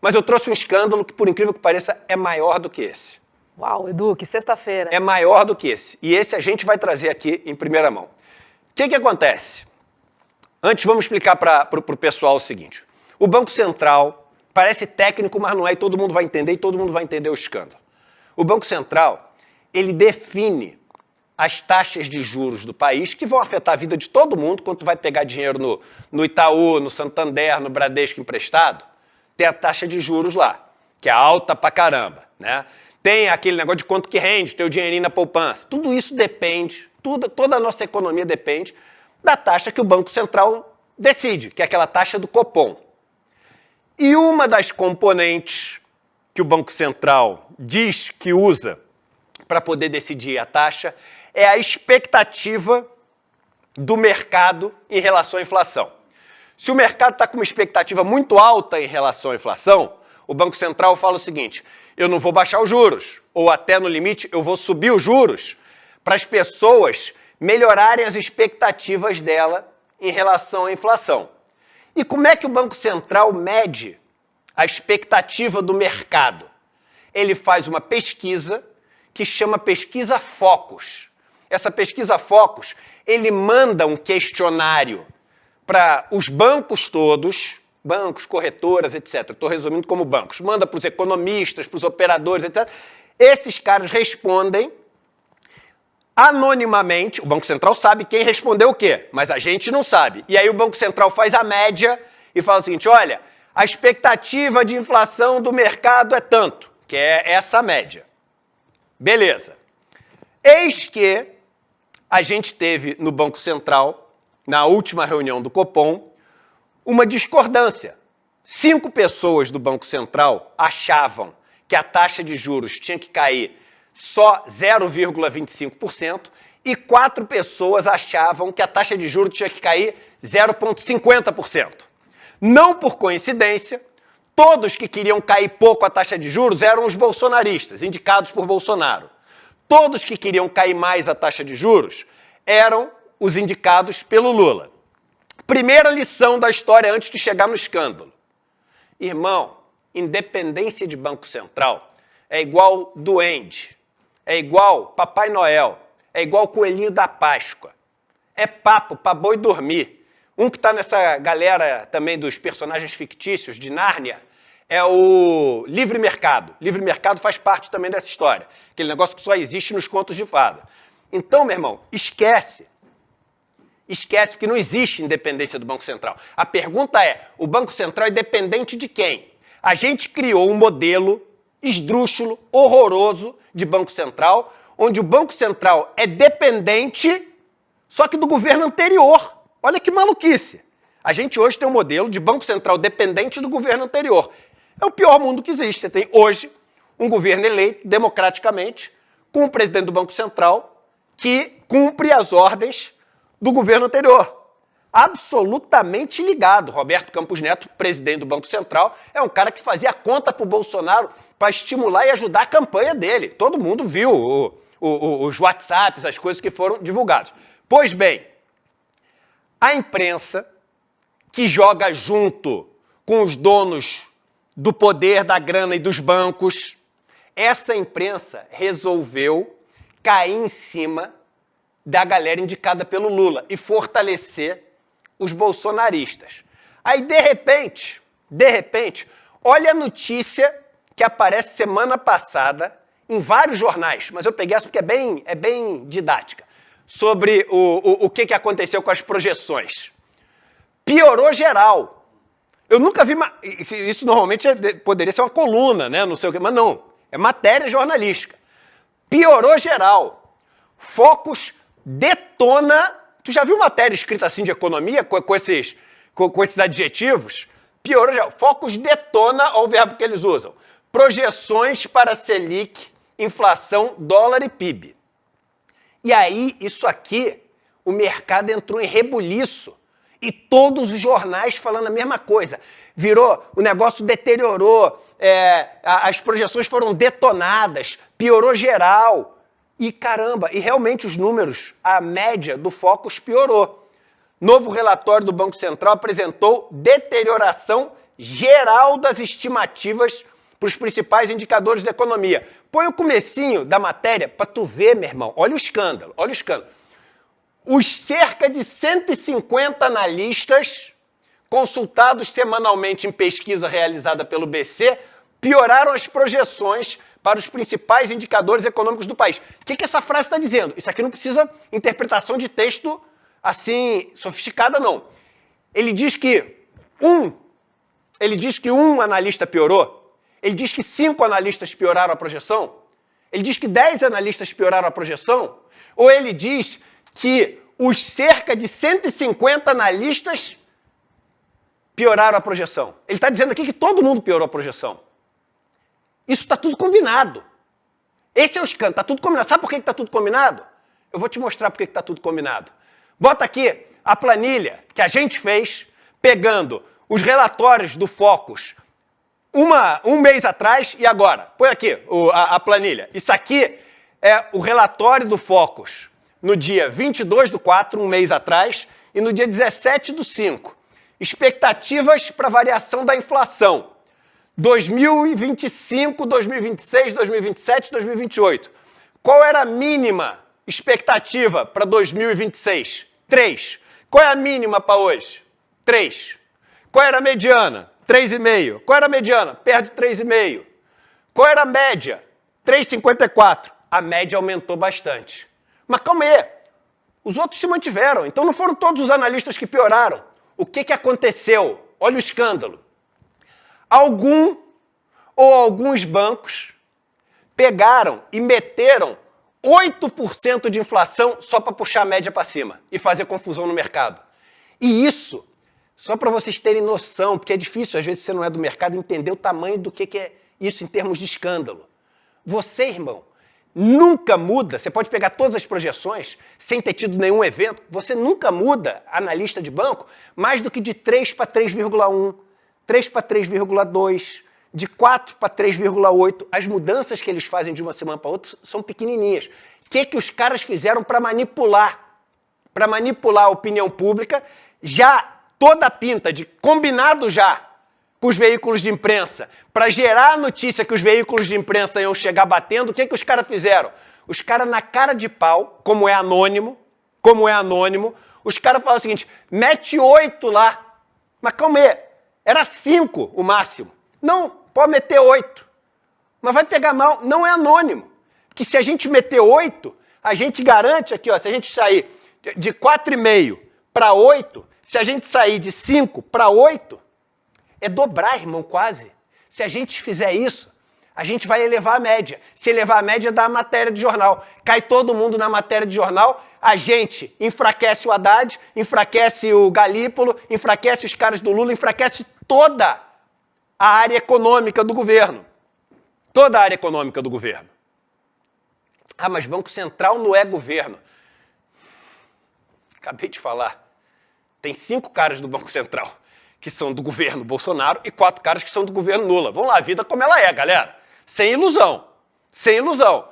Mas eu trouxe um escândalo que, por incrível que pareça, é maior do que esse. Uau, Edu, que sexta-feira. É maior do que esse. E esse a gente vai trazer aqui em primeira mão. O que acontece? Antes, vamos explicar para o pessoal o seguinte. O Banco Central parece técnico, mas não é, e todo mundo vai entender, e todo mundo vai entender o escândalo. O Banco Central, ele define as taxas de juros do país, que vão afetar a vida de todo mundo. Quando tu vai pegar dinheiro no Itaú, no Santander, no Bradesco emprestado, tem a taxa de juros lá, que é alta pra caramba, né? Tem aquele negócio de quanto que rende, teu dinheirinho na poupança. Tudo isso depende, toda a nossa economia depende da taxa que o Banco Central decide, que é aquela taxa do Copom. E uma das componentes que o Banco Central diz que usa para poder decidir a taxa é a expectativa do mercado em relação à inflação. Se o mercado está com uma expectativa muito alta em relação à inflação, o Banco Central fala o seguinte: eu não vou baixar os juros, ou até no limite eu vou subir os juros para as pessoas melhorarem as expectativas dela em relação à inflação. E como é que o Banco Central mede a expectativa do mercado? Ele faz uma pesquisa que chama pesquisa Focus. Essa pesquisa Focus, ele manda um questionário para os bancos todos, bancos, corretoras, etc. Estou resumindo como bancos. Manda para os economistas, para os operadores, etc. Esses caras respondem anonimamente. O Banco Central sabe quem respondeu o quê, mas a gente não sabe. E aí o Banco Central faz a média e fala o seguinte: olha, a expectativa de inflação do mercado é tanto, que é essa média. Beleza. Eis que a gente teve no Banco Central, na última reunião do Copom, uma discordância. 5 pessoas do Banco Central achavam que a taxa de juros tinha que cair só 0,25% e 4 pessoas achavam que a taxa de juros tinha que cair 0,50%. Não por coincidência, todos que queriam cair pouco a taxa de juros eram os bolsonaristas, indicados por Bolsonaro. Todos que queriam cair mais a taxa de juros eram os indicados pelo Lula. Primeira lição da história antes de chegar no escândalo. Irmão, independência de Banco Central é igual duende, é igual Papai Noel, é igual coelhinho da Páscoa. É papo para boi dormir. Um que está nessa galera também dos personagens fictícios de Nárnia é o livre mercado. Livre mercado faz parte também dessa história. Aquele negócio que só existe nos contos de fada. Então, meu irmão, esquece. Esquece, porque não existe independência do Banco Central. A pergunta é, o Banco Central é dependente de quem? A gente criou um modelo esdrúxulo, horroroso de Banco Central, onde o Banco Central é dependente, só que do governo anterior. Olha que maluquice. A gente hoje tem um modelo de Banco Central dependente do governo anterior. É o pior mundo que existe. Você tem hoje um governo eleito democraticamente, com o presidente do Banco Central, que cumpre as ordens do governo anterior. Absolutamente ligado. Roberto Campos Neto, presidente do Banco Central, é um cara que fazia conta para o Bolsonaro para estimular e ajudar a campanha dele. Todo mundo viu os WhatsApps, as coisas que foram divulgadas. Pois bem, a imprensa, que joga junto com os donos do poder, da grana e dos bancos, essa imprensa resolveu cair em cima da galera indicada pelo Lula e fortalecer os bolsonaristas. Aí, de repente, olha a notícia que aparece semana passada em vários jornais, mas eu peguei essa porque é bem didática, sobre o que aconteceu com as projeções. Piorou geral. Eu nunca vi... Isso normalmente poderia ser uma coluna, né? Não sei o quê, mas não. É matéria jornalística. Piorou geral. Focus detona... Tu já viu matéria escrita assim de economia com esses adjetivos? Piorou geral. Focus detona, olha o verbo que eles usam. Projeções para Selic, inflação, dólar e PIB. E aí, isso aqui, o mercado entrou em rebuliço. E todos os jornais falando a mesma coisa. Virou, o negócio deteriorou, as projeções foram detonadas, piorou geral. E caramba, e realmente os números, a média do Focus piorou. Novo relatório do Banco Central apresentou deterioração geral das estimativas para os principais indicadores da economia. Põe o comecinho da matéria para tu ver, meu irmão. Olha o escândalo, olha o escândalo. Os cerca de 150 analistas consultados semanalmente em pesquisa realizada pelo BC pioraram as projeções para os principais indicadores econômicos do país. O que essa frase está dizendo? Isso aqui não precisa interpretação de texto assim sofisticada, não. Ele diz que um analista piorou, ele diz que 5 analistas pioraram a projeção, ele diz que 10 analistas pioraram a projeção, ou ele diz que os cerca de 150 analistas pioraram a projeção. Ele está dizendo aqui que todo mundo piorou a projeção. Isso está tudo combinado. Esse é o escândalo, está tudo combinado. Sabe por que está tudo combinado? Eu vou te mostrar por que está tudo combinado. Bota aqui a planilha que a gente fez pegando os relatórios do Focus um mês atrás e agora. Põe aqui a planilha. Isso aqui é o relatório do Focus no dia 22/4, um mês atrás, e no dia 17/5. Expectativas para variação da inflação. 2025, 2026, 2027, 2028. Qual era a mínima expectativa para 2026? 3. Qual é a mínima para hoje? 3. Qual era a mediana? 3,5. Qual era a mediana? Perto de 3,5. Qual era a média? 3,54. A média aumentou bastante. Mas calma aí. Os outros se mantiveram. Então não foram todos os analistas que pioraram. O que aconteceu? Olha o escândalo. Algum ou alguns bancos pegaram e meteram 8% de inflação só para puxar a média para cima e fazer confusão no mercado. E isso, só para vocês terem noção, porque é difícil, às vezes, se você não é do mercado, entender o tamanho do que é isso em termos de escândalo. Você, irmão, nunca muda, você pode pegar todas as projeções, sem ter tido nenhum evento, você nunca muda, analista de banco, mais do que de 3 para 3,1, 3 para 3,2, de 4 para 3,8. As mudanças que eles fazem de uma semana para outra são pequenininhas. O que os caras fizeram para manipular? Para manipular a opinião pública, já toda a pinta de combinado já com os veículos de imprensa, para gerar a notícia que os veículos de imprensa iam chegar batendo, o que os caras fizeram? Os caras, na cara de pau, como é anônimo, os caras falam o seguinte, mete 8 lá. Mas calma aí, era 5 o máximo. Não, pode meter 8. Mas vai pegar mal, não é anônimo. Que se a gente meter 8, a gente garante aqui, ó, se a gente sair de 4,5 para 8, se a gente sair de 5 para 8, é dobrar, irmão, quase. Se a gente fizer isso, a gente vai elevar a média. Se elevar a média, dá a matéria de jornal. Cai todo mundo na matéria de jornal, a gente enfraquece o Haddad, enfraquece o Galípolo, enfraquece os caras do Lula, enfraquece toda a área econômica do governo. Toda a área econômica do governo. Ah, mas Banco Central não é governo. Acabei de falar. Tem 5 caras do Banco Central que são do governo Bolsonaro e 4 caras que são do governo Lula. Vamos lá, a vida como ela é, galera. Sem ilusão. Sem ilusão.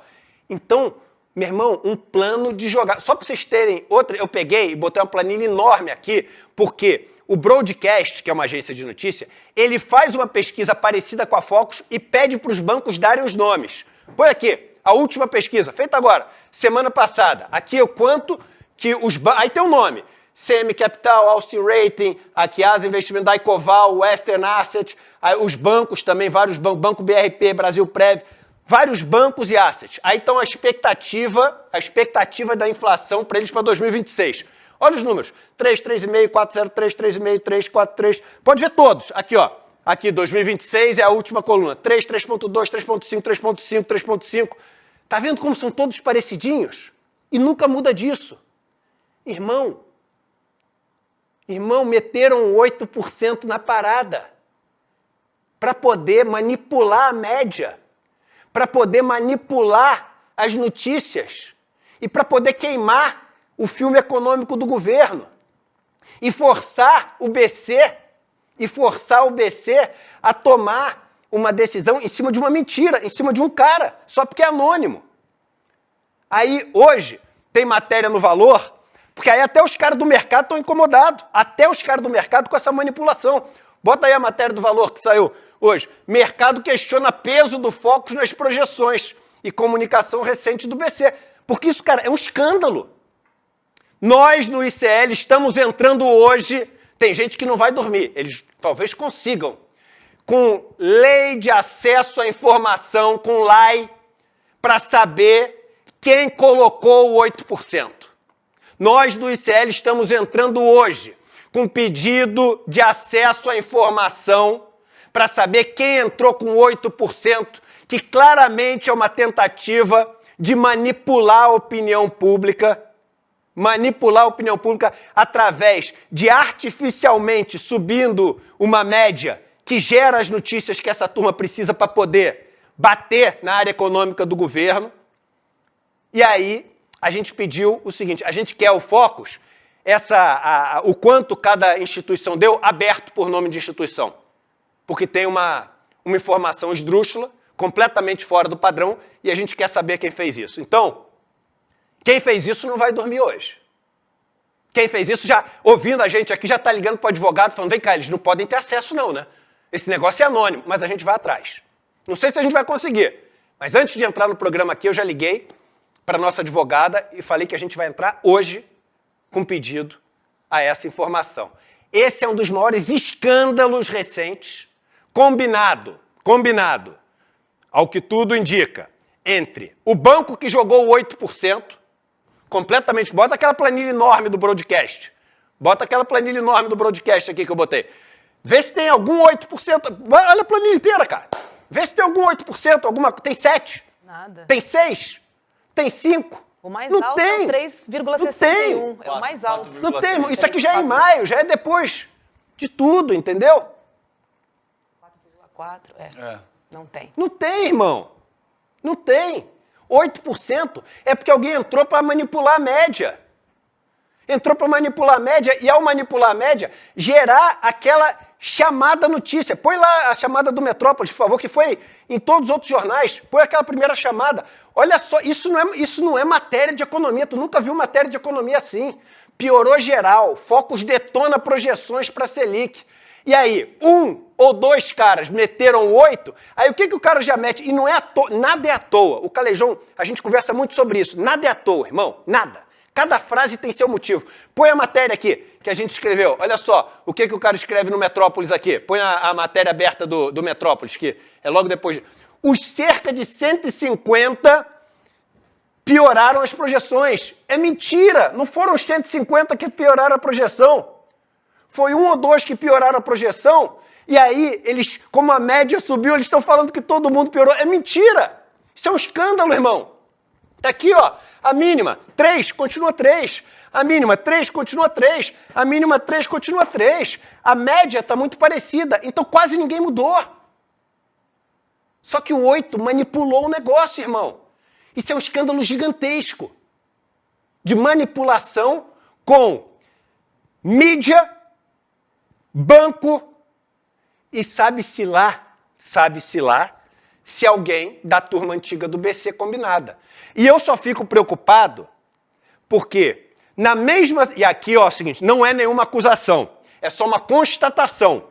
Então, meu irmão, um plano de jogar. Só para vocês terem outra, eu peguei e botei uma planilha enorme aqui, porque o Broadcast, que é uma agência de notícia, ele faz uma pesquisa parecida com a Focus e pede para os bancos darem os nomes. Põe aqui, a última pesquisa, feita agora, semana passada. Aqui é o quanto que os bancos... Aí tem um nome. CM Capital, Austin Rating, aqui Asa Investimento, Daicoval, Western Asset, os bancos também, vários bancos, Banco BRP, Brasil Prev, vários bancos e assets. Aí estão a expectativa da inflação para eles para 2026. Olha os números, 3, 3,5, 4,03, 3,5, 3, 4, 3, pode ver todos. Aqui, ó, aqui 2026 é a última coluna, 3, 3,2, 3,5, 3,5, 3,5. Tá vendo como são todos parecidinhos? E nunca muda disso. Irmão, meteram 8% na parada para poder manipular a média, para poder manipular as notícias e para poder queimar o filme econômico do governo e forçar o BC a tomar uma decisão em cima de uma mentira, em cima de um cara, só porque é anônimo. Aí, hoje, tem matéria no Valor, porque aí até os caras do mercado estão incomodados, até os caras do mercado com essa manipulação. Bota aí a matéria do Valor que saiu hoje. Mercado questiona peso do Focus nas projeções e comunicação recente do BC. Porque isso, cara, é um escândalo. Nós, no ICL, estamos entrando hoje, tem gente que não vai dormir, eles talvez consigam, com lei de acesso à informação, com LAI, para saber quem colocou o 8%. Nós, do ICL, estamos entrando hoje com pedido de acesso à informação para saber quem entrou com 8%, que claramente é uma tentativa de manipular a opinião pública através de artificialmente subindo uma média que gera as notícias que essa turma precisa para poder bater na área econômica do governo. E aí a gente pediu o seguinte, a gente quer o Focus, o quanto cada instituição deu, aberto por nome de instituição, porque tem uma informação esdrúxula, completamente fora do padrão, e a gente quer saber quem fez isso. Então, quem fez isso não vai dormir hoje. Quem fez isso, já ouvindo a gente aqui, já está ligando para o advogado, falando, vem cá, eles não podem ter acesso não, né? Esse negócio é anônimo, mas a gente vai atrás. Não sei se a gente vai conseguir, mas antes de entrar no programa aqui, eu já liguei para a nossa advogada e falei que a gente vai entrar hoje com pedido a essa informação. Esse é um dos maiores escândalos recentes, combinado, ao que tudo indica, entre o banco que jogou o 8%, completamente, bota aquela planilha enorme do broadcast, aqui que eu botei, vê se tem algum 8%, olha a planilha inteira, cara, vê se tem algum 8%, tem 7%, nada. Tem 6%, tem 5%, o mais não alto tem. É o 3,61, é o mais alto. Não tem, isso aqui já é em maio, já é depois de tudo, entendeu? 4,4, não tem. Não tem, irmão. Não tem. 8% é porque alguém entrou para manipular a média. Entrou para manipular a média e, ao manipular a média, gerar aquela chamada notícia. Põe lá a chamada do Metrópolis, por favor, que foi em todos os outros jornais. Põe aquela primeira chamada. Olha só, isso não é matéria de economia. Tu nunca viu matéria de economia assim. Piorou geral. Focus detona projeções para a Selic. E aí, 1 ou 2 caras meteram 8, aí o que o cara já mete? E não é à toa, nada é à toa. O Calejão, a gente conversa muito sobre isso. Nada é à toa, irmão, nada. Cada frase tem seu motivo. Põe a matéria aqui, que a gente escreveu. Olha só, o que o cara escreve no Metrópolis aqui. Põe a matéria aberta do Metrópolis, que é logo depois. Os cerca de 150 pioraram as projeções. É mentira, não foram os 150 que pioraram a projeção. Foi 1 ou 2 que pioraram a projeção, e aí, eles, como a média subiu, eles estão falando que todo mundo piorou. É mentira! Isso é um escândalo, irmão. Tá aqui, ó, a mínima, 3, continua 3. A mínima, 3, continua 3. A mínima, 3, continua 3. A média está muito parecida, então quase ninguém mudou. Só que o 8 manipulou o negócio, irmão. Isso é um escândalo gigantesco de manipulação com mídia, banco, e sabe-se lá se alguém da turma antiga do BC combinada. E eu só fico preocupado porque na mesma... E aqui, ó, é o seguinte, não é nenhuma acusação, é só uma constatação.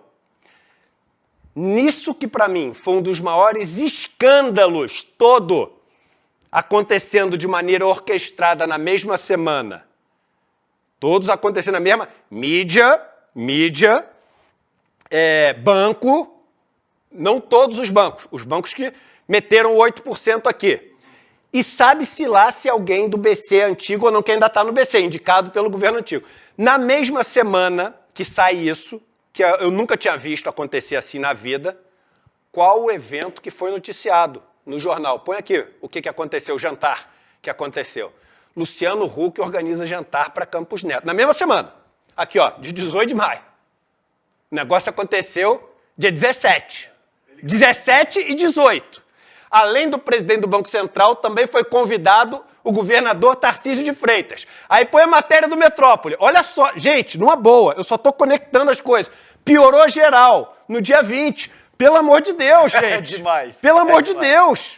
Nisso que para mim foi um dos maiores escândalos todo acontecendo de maneira orquestrada na mesma semana. Todos acontecendo na mesma... Mídia, banco, não todos os bancos que meteram 8% aqui. E sabe-se lá se alguém do BC antigo ou não, que ainda está no BC, indicado pelo governo antigo. Na mesma semana que sai isso, que eu nunca tinha visto acontecer assim na vida, qual o evento que foi noticiado no jornal? Põe aqui o que aconteceu, o jantar que aconteceu. Luciano Huck organiza jantar para Campos Neto. Na mesma semana, aqui ó, de 18 de maio. O negócio aconteceu dia 17. 17 e 18. Além do presidente do Banco Central, também foi convidado o governador Tarcísio de Freitas. Aí põe a matéria do Metrópole. Olha só, gente, numa boa, eu só estou conectando as coisas. Piorou geral no dia 20. Pelo amor de Deus, gente. É demais. Pelo amor de Deus.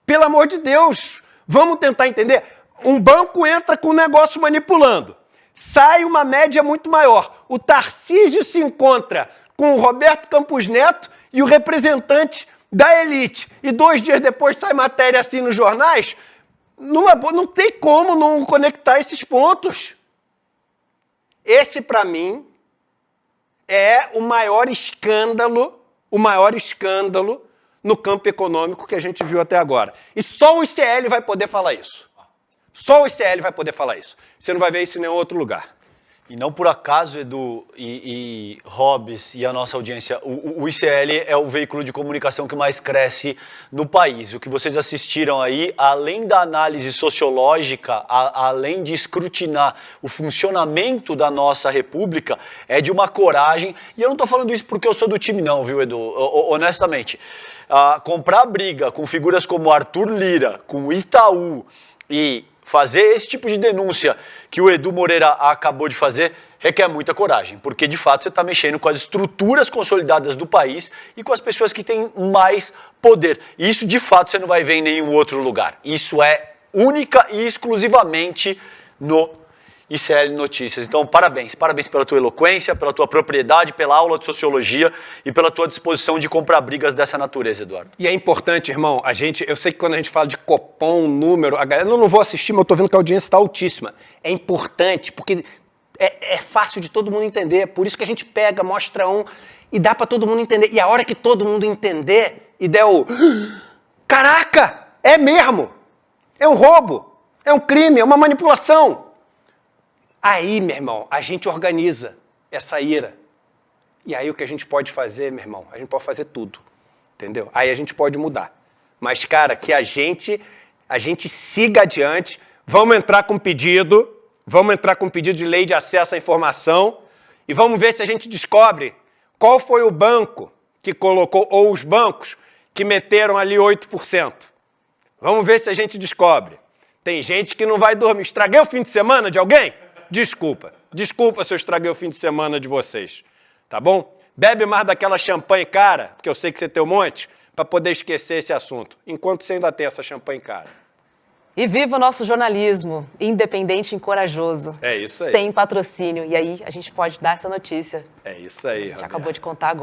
Pelo amor de Deus. Vamos tentar entender. Um banco entra com o negócio manipulando. Sai uma média muito maior. o Tarcísio se encontra com o Roberto Campos Neto e o representante da elite. E 2 dias depois sai matéria assim nos jornais. Não tem como não conectar esses pontos. Esse, para mim, é o maior escândalo no campo econômico que a gente viu até agora. E só o ICL vai poder falar isso. Só o ICL vai poder falar isso. Você não vai ver isso em nenhum outro lugar. E não por acaso, Edu e Hobbes e a nossa audiência, o ICL é o veículo de comunicação que mais cresce no país. O que vocês assistiram aí, além da análise sociológica, além de escrutinar o funcionamento da nossa república, é de uma coragem. E eu não estou falando isso porque eu sou do time não, viu, Edu? Honestamente. Comprar briga com figuras como Arthur Lira, com o Itaú e fazer esse tipo de denúncia que o Edu Moreira acabou de fazer requer muita coragem, porque de fato você está mexendo com as estruturas consolidadas do país e com as pessoas que têm mais poder. Isso de fato você não vai ver em nenhum outro lugar. Isso é única e exclusivamente no ICL Notícias. Então, parabéns pela tua eloquência, pela tua propriedade, pela aula de sociologia e pela tua disposição de comprar brigas dessa natureza, Eduardo. E é importante, irmão, eu sei que quando a gente fala de Copom, número, a galera, eu não vou assistir, mas eu tô vendo que a audiência está altíssima. É importante, porque é fácil de todo mundo entender, por isso que a gente pega, mostra e dá para todo mundo entender. E a hora que todo mundo entender e der o... Caraca, é mesmo! É um roubo, é um crime, é uma manipulação. Aí, meu irmão, a gente organiza essa ira. E aí o que a gente pode fazer, meu irmão? A gente pode fazer tudo, entendeu? Aí a gente pode mudar. Mas, cara, que a gente siga adiante. Vamos entrar com pedido de lei de acesso à informação e vamos ver se a gente descobre qual foi o banco que colocou, ou os bancos que meteram ali 8%. Vamos ver se a gente descobre. Tem gente que não vai dormir. Estraguei o fim de semana de alguém? Desculpa se eu estraguei o fim de semana de vocês, tá bom? Bebe mais daquela champanhe cara, porque eu sei que você tem um monte, para poder esquecer esse assunto, enquanto você ainda tem essa champanhe cara. E viva o nosso jornalismo, independente e corajoso. É isso aí. Sem patrocínio. E aí a gente pode dar essa notícia. É isso aí, A gente acabou de contar agora.